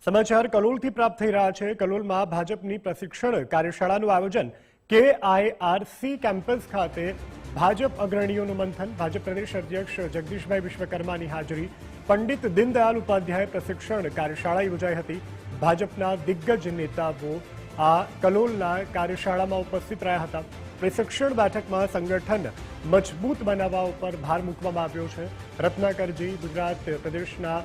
સમાચાર કલોલથી પ્રાપ્ત થઈ રહ્યા છે। કલોલમાં ભાજપની પ્રશિક્ષણ કાર્યશાળાનું આયોજન KIRC કેમ્પસ ખાતે ભાજપ અગ્રણીઓનું મંથન। ભાજપ પ્રદેશ અધ્યક્ષ જગદીશભાઈ વિશ્વકર્માની હાજરી। પંડિત દીનદયાળ ઉપાધ્યાય પ્રશિક્ષણ કાર્યશાળા યોજાઈ હતી। ભાજપના દિગ્ગજ નેતાઓ આ કલોલના કાર્યશાળામાં ઉપસ્થિત રહ્યા હતા। પ્રશિક્ષણ બેઠકમાં સંગઠન મજબૂત બનાવવા ઉપર ભાર મૂકવામાં આવ્યો છે। રત્નાકરજી ગુજરાત પ્રદેશના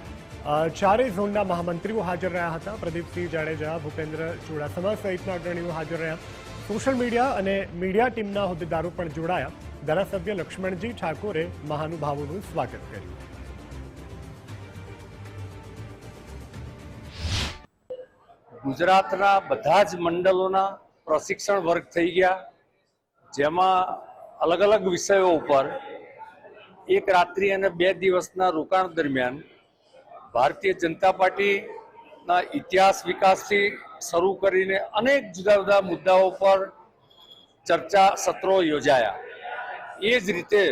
ચારેય ઝોનના મહામંત્રીઓ હાજર રહ્યા હતા। પ્રદીપસિંહ જાડેજા, ભૂપેન્દ્ર ચુડાસમા સહિતના અગ્રણીઓ હાજર રહ્યા। સોશિયલ મીડિયા અને મીડિયા ટીમના હોદ્દેદારો પણ જોડાયા। ધારાસભ્ય લક્ષ્મણજી ઠાકોરે મહાનુભાવોનું સ્વાગત કર્યું। ગુજરાતના બધા જ મંડળોના પ્રશિક્ષણ વર્ગ થઈ ગયા, જેમાં અલગ અલગ વિષયો ઉપર એક રાત્રિ અને 2 દિવસના રોકાણ દરમિયાન ભારતીય જનતા પાર્ટીના ઇતિહાસ વિકાસથી શરૂ કરીને અનેક જુદા જુદા મુદ્દાઓ પર ચર્ચા સત્રો યોજાયા। એ જ રીતે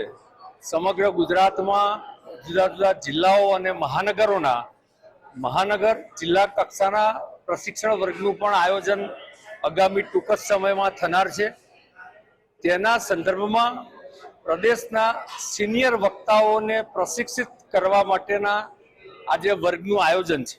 સમગ્ર ગુજરાતમાં જુદા જુદા જિલ્લાઓ અને મહાનગર જિલ્લા કક્ષાના પ્રશિક્ષણ વર્ગનું પણ આયોજન આગામી ટૂંક જ સમયમાં થનાર છે। તેના સંદર્ભમાં પ્રદેશના સિનિયર વક્તાઓને પ્રશિક્ષિત કરવા માટેના આજે વર્ગનું આયોજન છે।